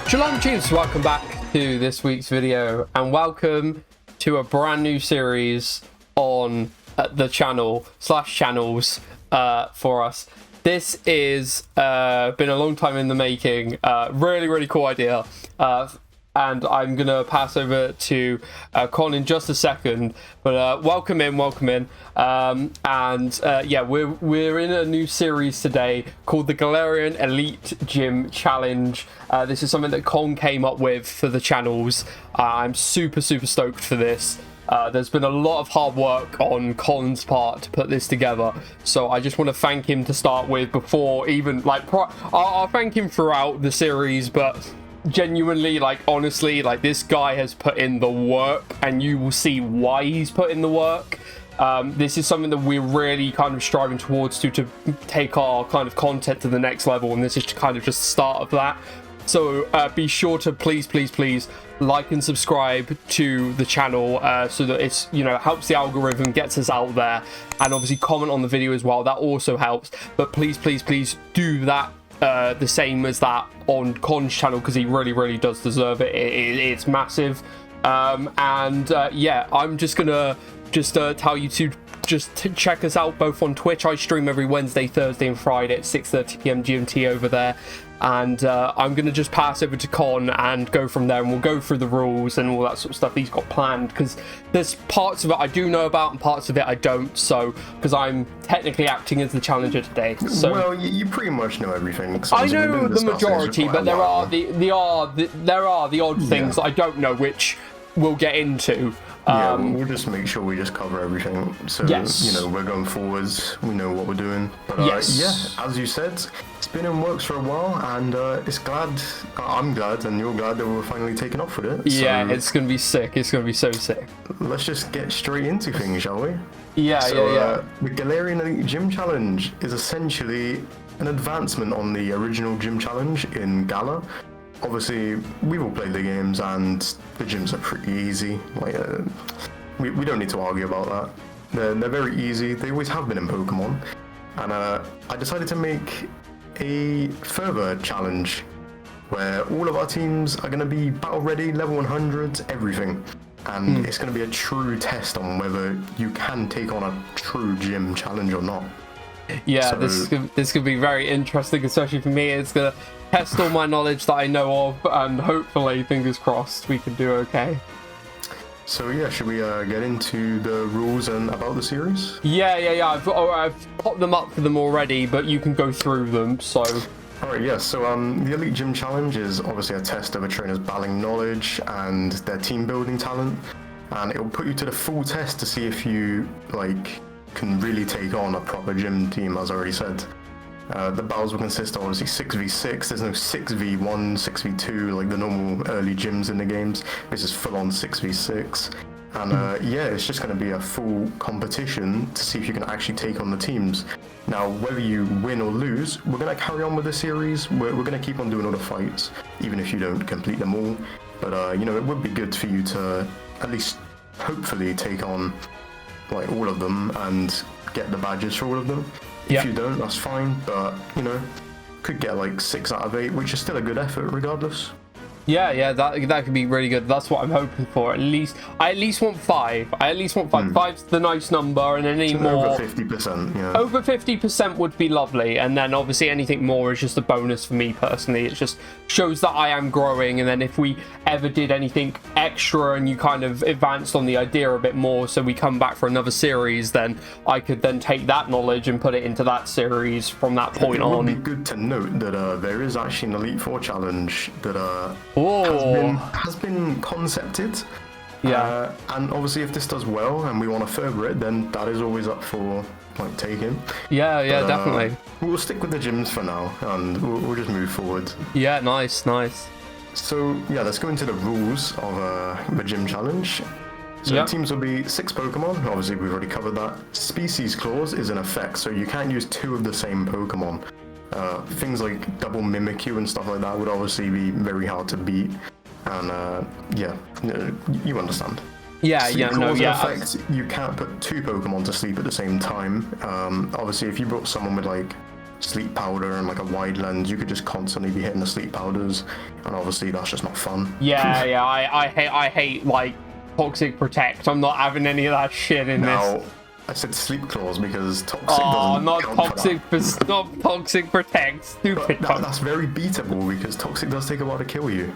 Shalom tunes, welcome back to this week's video and welcome to a brand new series on the channels for us. This is been a long time in the making, really cool idea, and I'm gonna pass over to Con in just a second, but welcome in, yeah, we're in a new series today called the Galarian Elite Gym Challenge. This is something that Con came up with for the channels. I'm super stoked for this. There's been a lot of hard work on Con's part to put this together, so I just want to thank him to start with before even like I'll thank him throughout the series, but genuinely, like, honestly, like, this guy has put in the work and you will see why he's put in the work. This is something that we're really kind of striving towards to take our kind of content to the next level, and this is kind of just the start of that. So be sure to please like and subscribe to the channel, so that it's, you know, helps the algorithm, gets us out there, and obviously comment on the video as well, that also helps. But please do that, the same as that on Con's channel, because he really does deserve it. It's massive. Yeah, I'm just gonna tell you to check us out both on Twitch. I stream every Wednesday, Thursday and Friday at 6:30 p.m. GMT over there, and I'm gonna just pass over to Con and go from there, and we'll go through the rules and all that sort of stuff he's got planned, because there's parts of it I do know about and parts of it I don't, so because I'm technically acting as the challenger today. So well, you pretty much know everything. I know the majority, but there are the odd things that I don't know, which we'll get into. Yeah, we'll just make sure we just cover everything, so yes, you know, we're going forwards, we know what we're doing. But yes, yeah, as you said, it's been in works for a while, and I'm glad and you're glad that we're finally taking off with it. Yeah, so it's gonna be sick. It's gonna be so sick. Let's just get straight into things, shall we? Yeah. The Galarian Elite Gym Challenge is essentially an advancement on the original Gym Challenge in Gala. Obviously, we've all played the games, and the gyms are pretty easy. Like, we don't need to argue about that. They're very easy. They always have been in Pokemon. And I decided to make a further challenge where all of our teams are going to be battle ready, level 100, everything. And it's going to be a true test on whether you can take on a true gym challenge or not. Yeah, so, this could be very interesting, especially for me. It's gonna test all my knowledge that I know of, and hopefully, fingers crossed, we can do okay. So yeah, should we get into the rules and about the series? Yeah. I've popped them up for them already, but you can go through them. So. Alright, yeah, so the Elite Gym Challenge is obviously a test of a trainer's battling knowledge and their team building talent, and it will put you to the full test to see if you can really take on a proper gym team, as I already said. The battles will consist of obviously 6v6, there's no 6v1, 6v2 like the normal early gyms in the games. This is full on 6v6. And yeah, it's just going to be a full competition to see if you can actually take on the teams. Now, whether you win or lose, we're going to carry on with the series. We're going to keep on doing all the fights, even if you don't complete them all. But, you know, it would be good for you to at least hopefully take on like all of them and get the badges for all of them. If you don't, that's fine, but you know, could get like 6 out of 8, which is still a good effort regardless. Yeah, that could be really good. That's what I'm hoping for. I at least want 5. Five's the nice number, and any more over 50%. Yeah. Over 50% would be lovely, and then obviously anything more is just a bonus for me personally. It just shows that I am growing, and then if we ever did anything extra and you kind of advanced on the idea a bit more, so we come back for another series, then I could then take that knowledge and put it into that series from that point on. It would be good to note that there is actually an Elite Four challenge that has been concepted. Yeah. And obviously if this does well and we want to further it, then that is always up for like taking. Yeah, but, definitely. We'll stick with the gyms for now, and we'll just move forward. Yeah, nice. So yeah, let's go into the rules of the gym challenge. So the teams will be 6 Pokemon. Obviously we've already covered that. Species clause is in effect, so you can't use 2 of the same Pokemon. Things like double Mimikyu and stuff like that would obviously be very hard to beat, and yeah, you understand. Effect, you can't put 2 Pokemon to sleep at the same time. Obviously, if you brought someone with like sleep powder and like a wide lens, you could just constantly be hitting the sleep powders, and obviously that's just not fun. Yeah, I hate like toxic protect. I'm not having any of that shit in Now, this. I said sleep claws because toxic doesn't not count toxic, for that. not toxic protect. Stupid. But that's very beatable because toxic does take a while to kill you.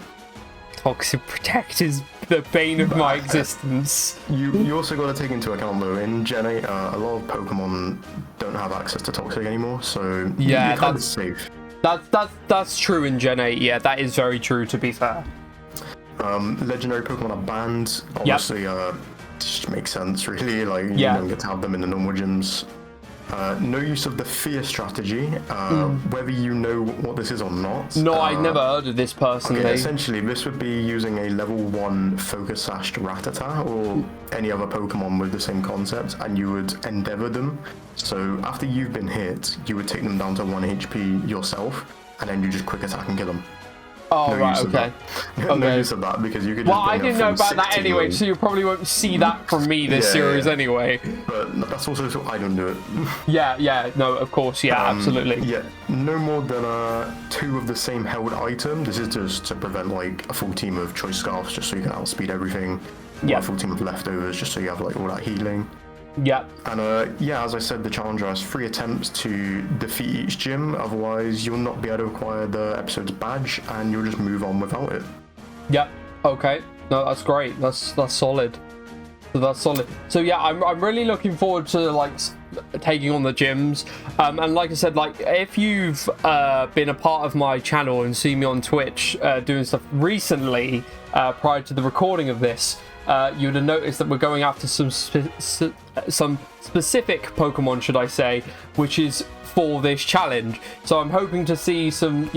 Toxic protect is the bane of my existence. You also got to take into account though, in Gen 8, a lot of Pokemon don't have access to toxic anymore, so Yeah, you're kind of safe. That's true in Gen 8. Yeah, that is very true. To be fair. Legendary Pokemon are banned. Obviously, just makes sense, really. Like, you don't get to have them in the normal gyms. No use of the fear strategy, whether you know what this is or not. No, I've never heard of this personally. Okay, essentially, this would be using a level 1 Focus Sashed Rattata or any other Pokemon with the same concept, and you would endeavor them. So after you've been hit, you would take them down to 1 HP yourself, and then you just quick attack and kill them. Oh, right, okay. No use of that, because you could just Well, I didn't know about that anyway, so you probably won't see that from me this series anyway. But that's also so I don't do it. Yeah, no, of course, absolutely. Yeah, no more than 2 of the same held item. This is just to prevent like a full team of choice scarfs, just so you can outspeed everything. Yeah. A full team of leftovers, just so you have like all that healing. Yeah. And as I said, the challenger has 3 attempts to defeat each gym, otherwise you'll not be able to acquire the episode's badge and you'll just move on without it. Yep. Okay. No, that's great. That's solid. That's solid. So yeah, I'm really looking forward to like taking on the gyms. And like I said, like if you've been a part of my channel and seen me on Twitch doing stuff recently prior to the recording of this, you would have noticed that we're going after some specific Pokemon, should I say, which is for this challenge. So I'm hoping to see some,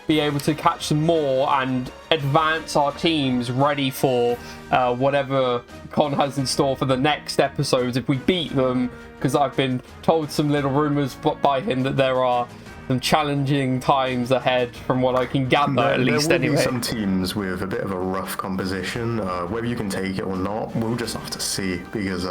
be able to catch some more and advance our teams ready for whatever Con has in store for the next episodes if we beat them, because I've been told some little rumors by him that there are some challenging times ahead from what I can gather, at least anyway. There will be some teams with a bit of a rough composition. Whether you can take it or not, we'll just have to see, because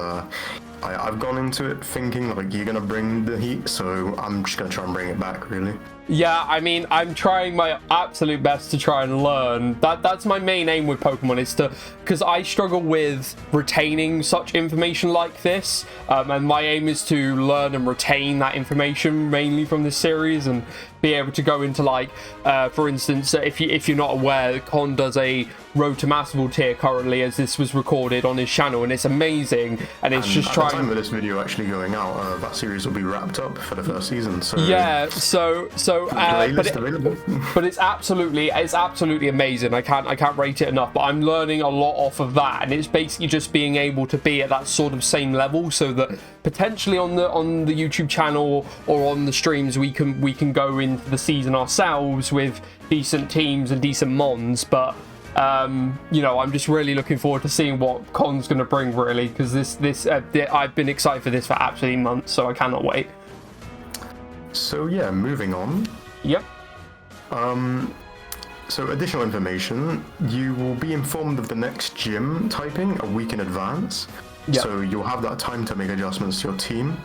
I've gone into it thinking like you're gonna bring the heat, so I'm just gonna try and bring it back, really. Yeah, I mean, I'm trying my absolute best to try and learn. That's my main aim with Pokemon, is to, because I struggle with retaining such information like this, and my aim is to learn and retain that information mainly from this series and be able to go into like, for instance, if you're not aware, Con does a Road to Masterful tier currently, as this was recorded on his channel, and it's amazing. And it's just trying. At the time of this video actually going out, that series will be wrapped up for the first season. So yeah, but it's absolutely amazing. I can't rate it enough. But I'm learning a lot off of that, and it's basically just being able to be at that sort of same level, so that potentially on the YouTube channel or on the streams we can go into the season ourselves with decent teams and decent mons. But I'm just really looking forward to seeing what Con's going to bring, really, because I've been excited for this for absolutely months, so I cannot wait. So yeah, moving on. Yep. So additional information, you will be informed of the next gym typing a week in advance. Yep. So you'll have that time to make adjustments to your team.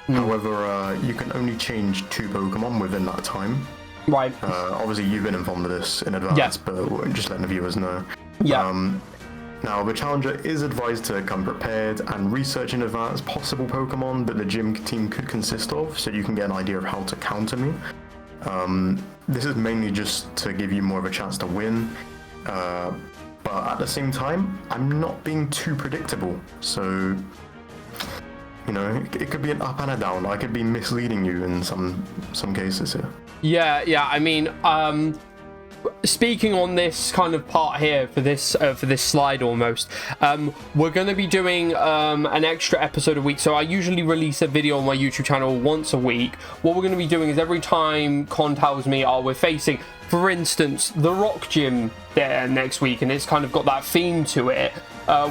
However, you can only change 2 Pokemon within that time. Right. Obviously, you've been informed of this in advance, but just letting the viewers know. Yeah. Now, the challenger is advised to come prepared and research in advance possible Pokemon that the gym team could consist of, so you can get an idea of how to counter me. This is mainly just to give you more of a chance to win, but at the same time, I'm not being too predictable, so it could be an up and a down. I could be misleading you in some cases here. Yeah. I mean, speaking on this kind of part here for this slide almost, we're going to be doing an extra episode a week. So I usually release a video on my YouTube channel once a week. What we're going to be doing is every time Con tells me, we're facing, for instance, the Rock Gym there next week, and it's kind of got that theme to it,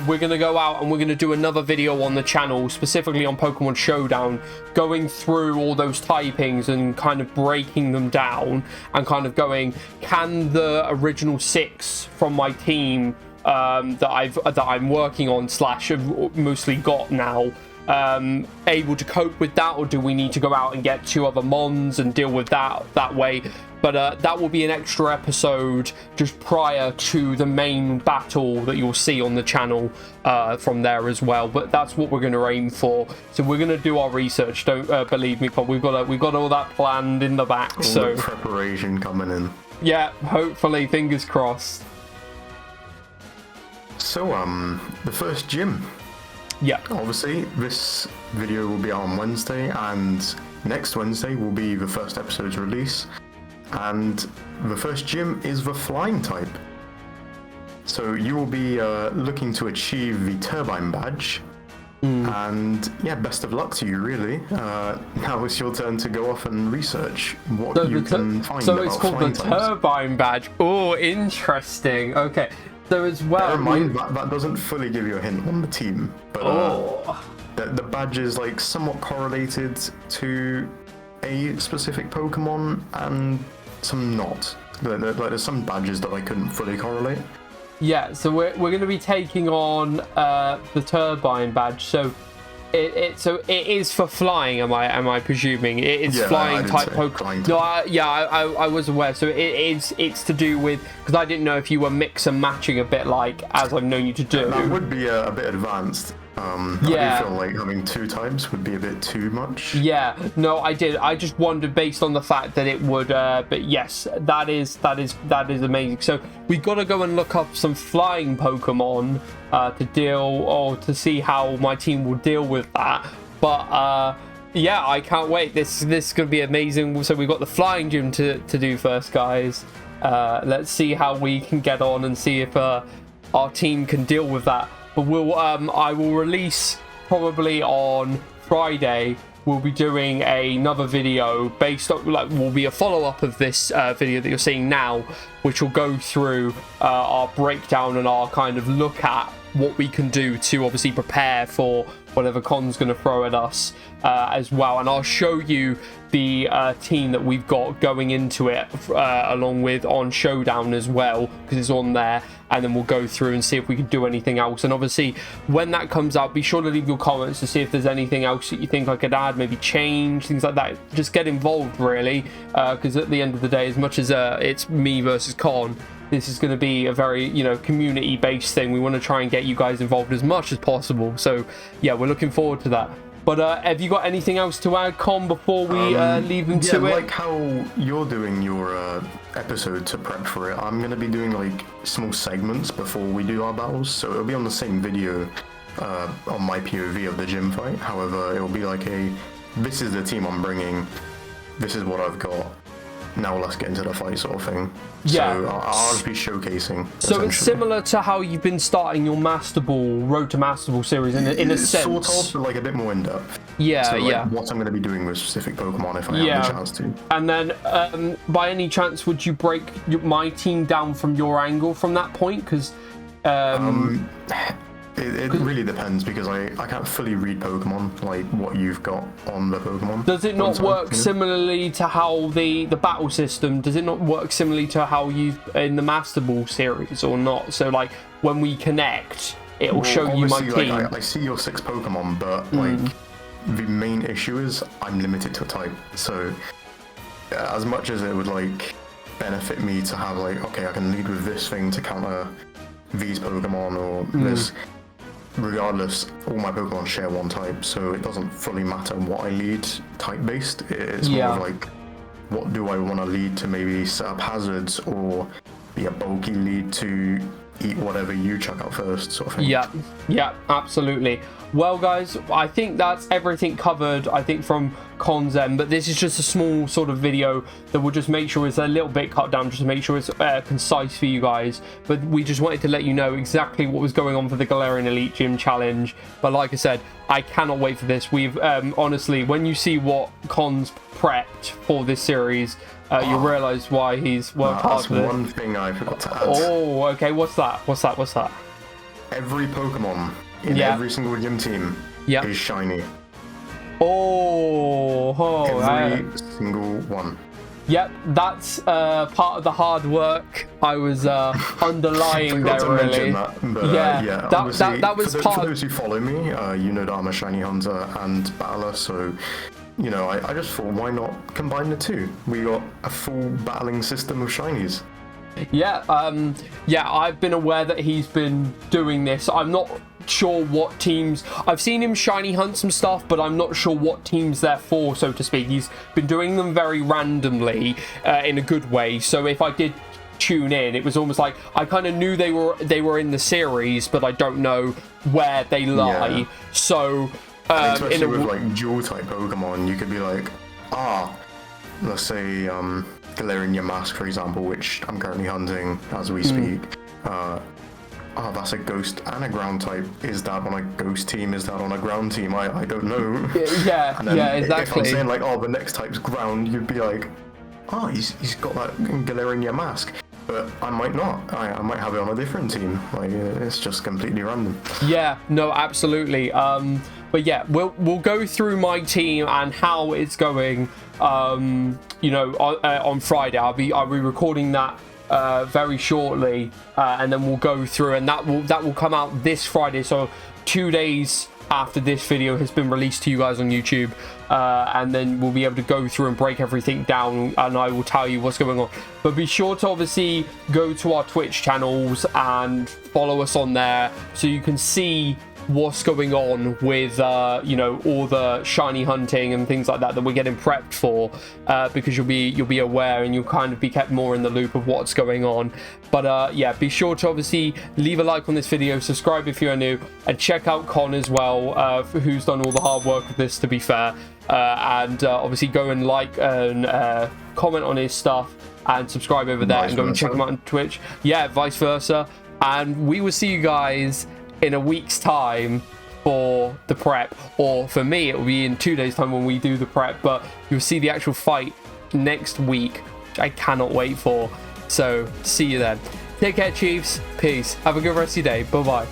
we're going to go out and we're going to do another video on the channel, specifically on Pokemon Showdown, going through all those typings and kind of breaking them down and kind of going, can the original 6 from my team that I'm working on / have mostly got now, able to cope with that, or do we need to go out and get 2 other mons and deal with that way? But that will be an extra episode just prior to the main battle that you'll see on the channel from there as well. But that's what we're going to aim for. So we're going to do our research. Don't believe me, but we've got all that planned in the back. All so the preparation coming in. Yeah, hopefully, fingers crossed. So the first gym. Yeah. Obviously, this video will be out on Wednesday, and next Wednesday will be the first episode's release. And the first gym is the flying type. So you will be looking to achieve the turbine badge. And yeah, best of luck to you, really. Now it's your turn to go off and research what you can find so about it's called flying the types. turbine badge. Oh, interesting. Okay. So as well, Bear in mind that doesn't fully give you a hint on the team, but the badge is like somewhat correlated to a specific Pokemon and some not. There's some badges that I couldn't fully correlate. Yeah, so we're going to be taking on the turbine badge. So it is for flying. Am I presuming it is flying type Pokemon? No, I was aware. So it's to do with, because I didn't know if you were mix and matching a bit, like as I've known you to do. That would be a bit advanced. I do feel like having 2 types would be a bit too much. Yeah, no, I did. I just wondered based on the fact that it would. But yes, that is amazing. So we've got to go and look up some flying Pokemon to see how my team will deal with that. But yeah, I can't wait. This is going to be amazing. So we've got the flying gym to do first, guys. Let's see how we can get on and see if our team can deal with that. But I will release probably on Friday. We'll be doing another video based on, will be a follow-up of this video that you're seeing now, which will go through our breakdown and our kind of look at what we can do to obviously prepare for whatever Con's going to throw at us as well. And I'll show you the team that we've got going into it along with on Showdown as well, because it's on there. And then we'll go through and see if we can do anything else. And obviously, when that comes out, be sure to leave your comments to see if there's anything else that you think I could add, maybe change, things like that. Just get involved, really, because at the end of the day, as much as it's me versus Con, this is going to be a very, community-based thing. We want to try and get you guys involved as much as possible. So, yeah, we're looking forward to that. But have you got anything else to add, Con, before we leave them to it? Yeah, like how you're doing your episode to prep for it, I'm going to be doing like small segments before we do our battles. So it'll be on the same video on my POV of the gym fight. However, it'll be like this is the team I'm bringing, this is what I've got. Now let's get into the fight sort of thing. Yeah. So I'll just be showcasing. So it's similar to how you've been starting your Master Ball, Road to Master Ball series in a sense. Sort of, but like a bit more in depth. Yeah, so, like, yeah. what I'm going to be doing with specific Pokemon if I have the chance to. And then, by any chance, would you break my team down from your angle from that point? Because it really depends, because I can't fully read Pokemon, like what you've got on the Pokemon. Does it not work similarly to how the battle system, does it not work similarly to how you've in the Master Ball series or not? So like when we connect, it will show you my team. Like, I see your 6 Pokemon, but like the main issue is I'm limited to a type. So as much as it would like benefit me to have like, okay, I can lead with this thing to counter these Pokemon or this. Regardless, all my Pokemon share one type, so it doesn't fully matter what I lead type-based. It's more of like, what do I want to lead to maybe set up hazards, or be a bulky lead to eat whatever you chuck out first, sort of thing. Yeah, absolutely. Well, guys, I think that's everything covered, I think, from Con's end, but this is just a small sort of video that will just make sure it's a little bit cut down, just to make sure it's concise for you guys. But we just wanted to let you know exactly what was going on for the Galarian Elite Gym Challenge. But like I said, I cannot wait for this. We've honestly, when you see what Con's prepped for this series, you'll realise why he's worked hard for this. That's one thing I forgot to add. Oh, okay, what's that? Every Pokemon in every single gym team is shiny. Every single one. Yep, that's part of the hard work I was underlying there, really. That, but, yeah, that was part. For those who follow me, you know that I'm a shiny hunter and battler, so you know I just thought, why not combine the two? We got a full battling system of shinies. Yeah, yeah, I've been aware that he's been doing this. I'm not sure what teams. I've seen him shiny hunt some stuff, but I'm not sure what teams they're for, so to speak. He's been doing them very randomly, in a good way. So if I did tune in, it was almost like I kind of knew they were in the series, but I don't know where they lie. Yeah. So especially with like dual type Pokemon, you could be like, let's say Galarian Yamask, for example, which I'm currently hunting as we speak. That's a ghost and a ground type. Is that on a ghost team? Is that on a ground team? I don't know. Yeah, yeah, exactly. If I'm saying like, the next type's ground, you'd be like, he's got that Galarian Yamask. But I might not. I might have it on a different team. Like, it's just completely random. Yeah, no, absolutely. But yeah, we'll go through my team and how it's going. You know, on Friday. I'll be recording that very shortly, and then we'll go through, and that will come out this Friday. So 2 days after this video has been released to you guys on YouTube, and then we'll be able to go through and break everything down, and I will tell you what's going on. But be sure to obviously go to our Twitch channels and follow us on there so you can see what's going on with you know, all the shiny hunting and things like that we're getting prepped for, because you'll be aware and you'll kind of be kept more in the loop of what's going on. But yeah, be sure to obviously leave a like on this video, subscribe if you're new, and check out Con as well, who's done all the hard work with this, to be fair, and obviously go and like and comment on his stuff and subscribe over there, and go and check him out on Twitch. Yeah, vice versa. And we will see you guys in a week's time for the prep, or for me it will be in 2 days time when we do the prep, but you'll see the actual fight next week, which I cannot wait for. So see you then. Take care, Chiefs. Peace. Have a good rest of your day. Bye bye.